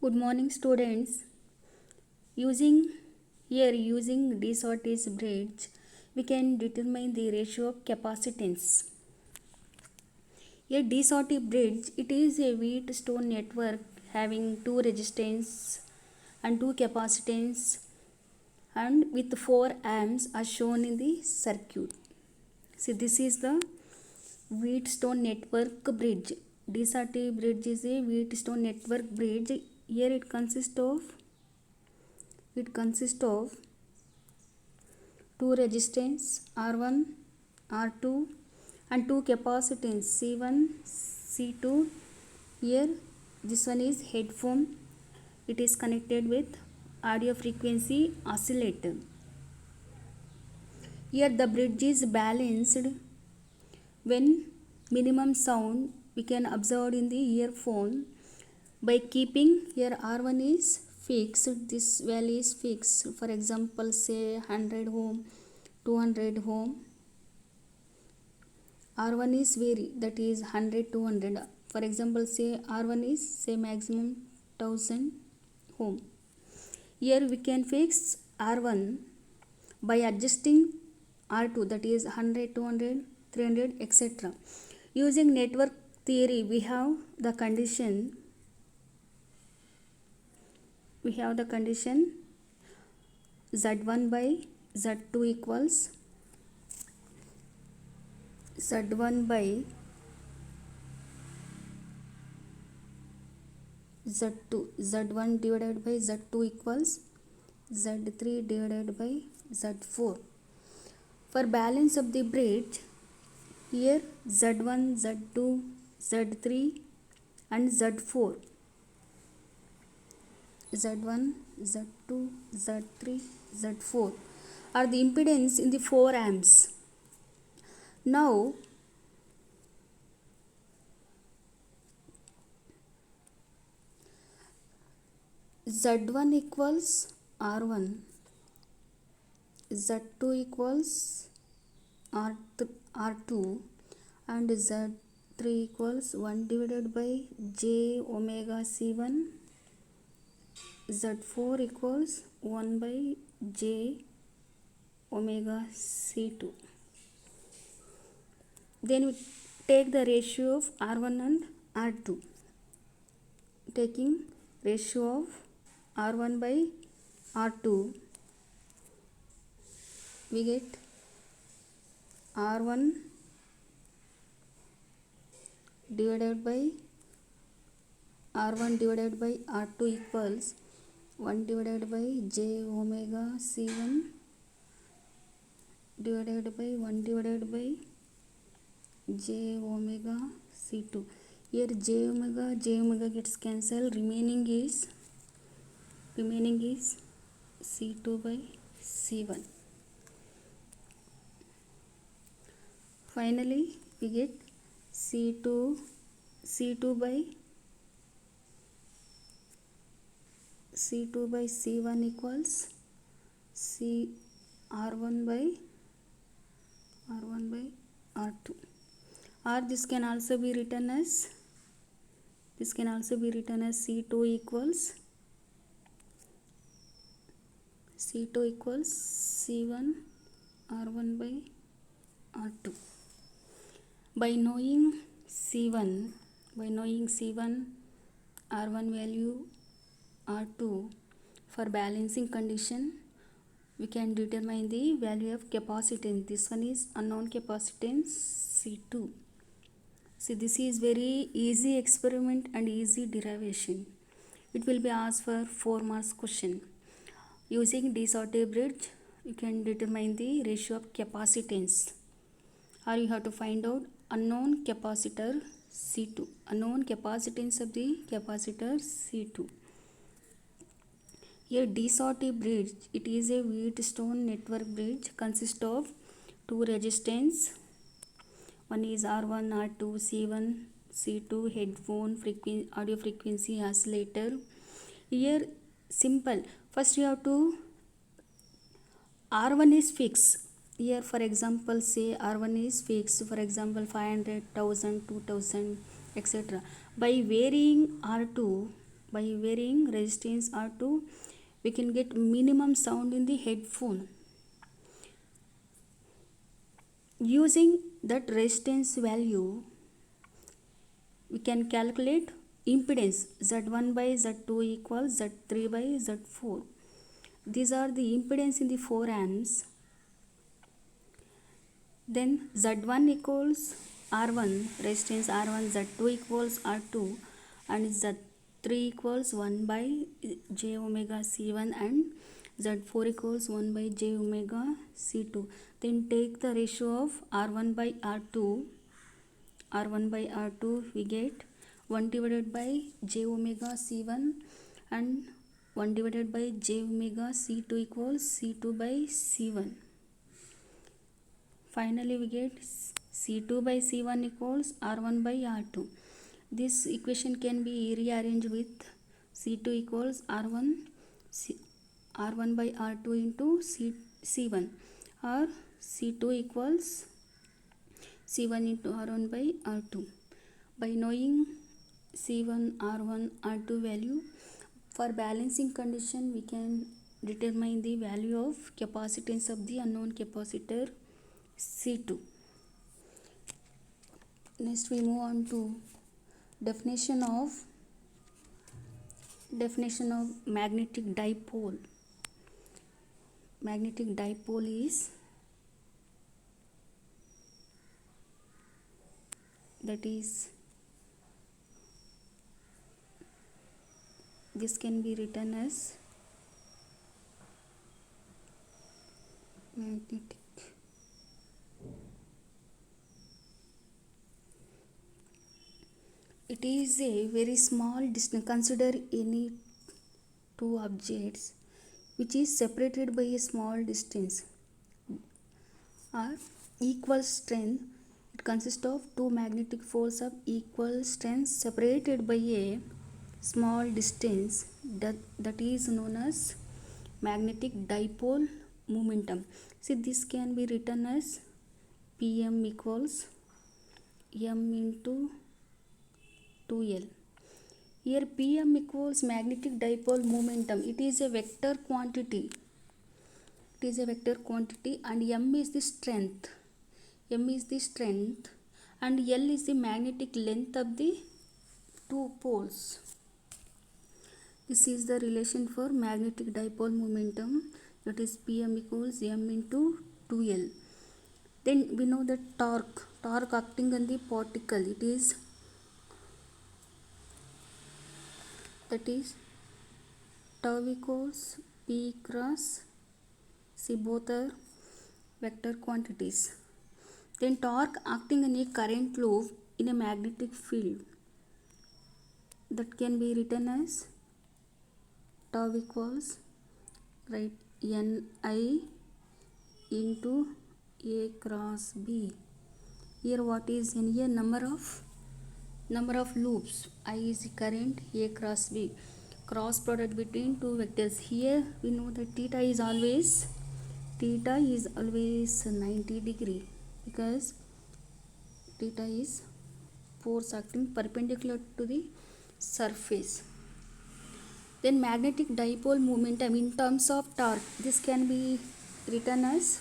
Good morning, students. Using de Sauty's bridge, we can determine the ratio of capacitance. A de Sauty bridge, it is a Wheatstone network having two resistance and two capacitance and with 4 amps as shown in the circuit. See, this is the Wheatstone network bridge. De Sauty bridge is a Wheatstone network bridge. Here it consists of two resistance R1, R2 and two capacitance C1, C2. Here this one is headphone. It is connected with audio frequency oscillator. Here the bridge is balanced when minimum sound we can observe in the earphone by keeping here R1 is fixed, this value is fixed. For example, say 100 ohm, 200 ohm. R1 is vary, that is 100, 200. For example, say R1 is say maximum 1000 ohm. Here we can fix R1 by adjusting R2, that is 100, 200, 300, etc. Using network theory, we have the condition Z1 by Z2 equals Z1 by Z2, Z1 divided by Z2 equals Z3 divided by Z4. For balance of the bridge, here Z1, Z2, Z3 and Z4. Z1, Z2, Z3, Z4 are the impedance in the 4 amps. Now, Z1 equals R1, Z2 equals R2 and Z3 equals 1 divided by J omega C1, Z4 equals 1 by J omega C2. Then we take the ratio of R1 and R2. Taking ratio of R1 by R2, we get R1 divided by R2 equals 1 divided by J omega C1 divided by 1 divided by J omega C2. Here J omega gets cancelled. Remaining is C2 by C1. Finally, we get C2 by C1 equals R1 by R2. Or this can also be written as C2 equals C1 R1 by R2. By knowing C1 R1 value, R2, for balancing condition, we can determine the value of capacitance. This one is unknown capacitance C2. See, this is very easy experiment and easy derivation. It will be asked for 4 marks question. Using de Sauty bridge, you can determine the ratio of capacitance. Or you have to find out unknown capacitor C2. Unknown capacitance of the capacitor C2. Here de Sauty bridge, it is a Wheatstone network bridge, consists of two resistance. One is R1, R2, C1, C2, headphone, audio frequency oscillator. Here simple. First you have to, R1 is fixed. Here for example, say R1 is fixed, for example 500, 1000, 2000, etc. By varying R2, By varying resistance R2, we can get minimum sound in the headphone. Using that resistance value, we can calculate impedance Z1 by Z2 equals Z3 by Z4. These are the impedance in the 4 amps. Then Z1 equals R1, resistance R1, Z2 equals R2, and Z3 equals 1 by j omega C1 and Z4 equals 1 by j omega C2. Then take the ratio of R1 by R2. R1 by R2 we get 1 divided by j omega C1 and 1 divided by j omega C2 equals C2 by C1. Finally we get C2 by C1 equals R1 by R2. This equation can be rearranged with C2 equals R1 by R2 into C1, or C2 equals C1 into R1 by R2. By knowing C1, R1, R2 value, for balancing condition we can determine the value of capacitance of the unknown capacitor C2. Next we move on to definition of magnetic dipole. Magnetic dipole is this can be written as magnetic it is a very small distance. Consider any two objects which is separated by a small distance or equal strength. It consists of two magnetic forces of equal strength separated by a small distance. That is known as magnetic dipole momentum. See, this can be written as Pm equals m into 2L. Here Pm equals magnetic dipole momentum. It is a vector quantity. And m is the strength. And L is the magnetic length of the two poles. This is the relation for magnetic dipole momentum. That is Pm equals m into 2L. Then we know that torque acting on the particle, that is tau equals P cross C. Both are vector quantities. Then torque acting in a current loop in a magnetic field, that can be written as tau equals Ni into A cross B. Here what is N? A number of loops. I is the current, A cross B, cross product between two vectors. Here we know that theta is always 90 degree, because theta is force acting perpendicular to the surface. Then magnetic dipole momentum in terms of torque, this can be written as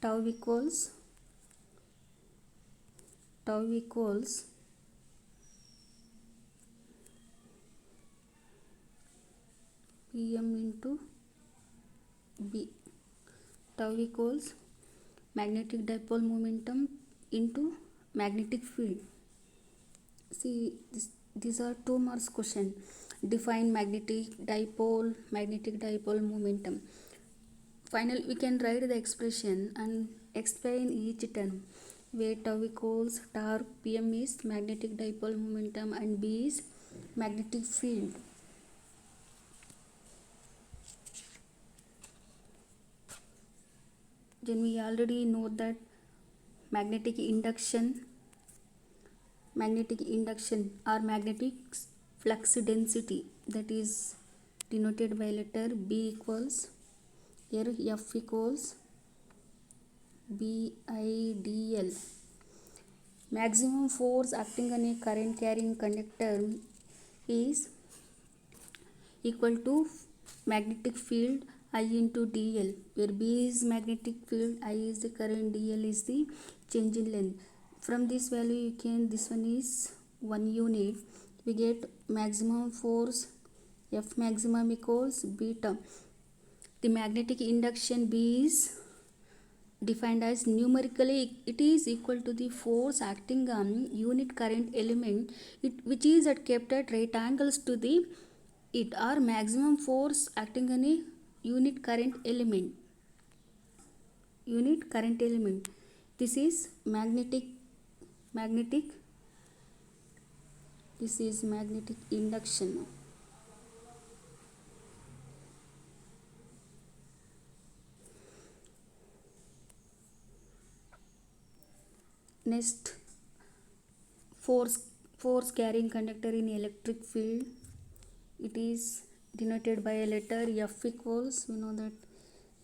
tau equals Pm into B. Tau equals magnetic dipole momentum into magnetic field. See, these are 2 marks question. Define magnetic dipole momentum. Finally, we can write the expression and explain each term, where tau equals torque, Pm is magnetic dipole momentum, and B is magnetic field. Then we already know that magnetic induction or magnetic flux density, that is denoted by letter B equals, here F equals BIDL. Maximum force acting on a current carrying conductor is equal to magnetic field I into dl, where B is magnetic field, I is the current, dl is the change in length. From this value you can, this one is 1 unit, we get maximum force F maximum equals beta. The magnetic induction B is defined as numerically it is equal to the force acting on unit current element which is kept at right angles to the it, or maximum force acting on a unit current element. This is magnetic this is magnetic induction. Next, force carrying conductor in electric field, it is denoted by a letter F equals, we know that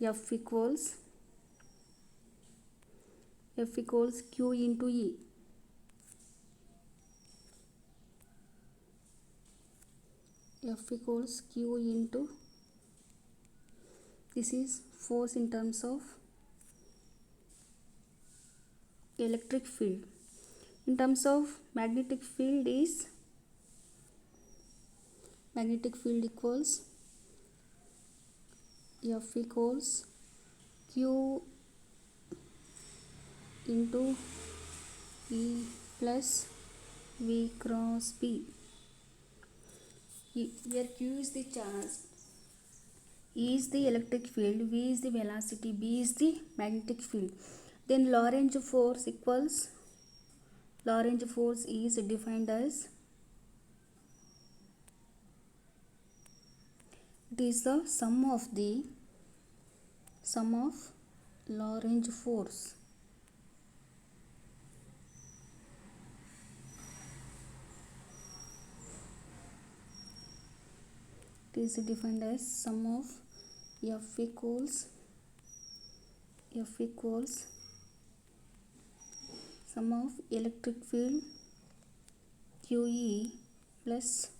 F equals Q into E. F equals Q into, this is force in terms of electric field. In terms of magnetic field is, magnetic field equals F equals Q into E plus V cross B. Here Q is the charge, E is the electric field, V is the velocity, B is the magnetic field. Then Lorentz force equals, Lorentz force is defined as, it is the sum of Lorentz force. It is defined as sum of F equals sum of electric field QE plus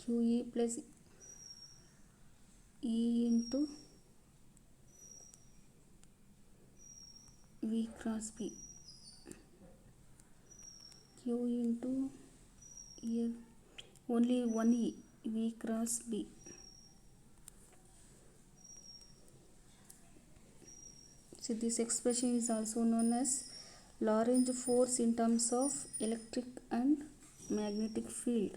QE plus E into V cross B. Q into here only one E, V cross B. So this expression is also known as Lorentz force in terms of electric and magnetic field.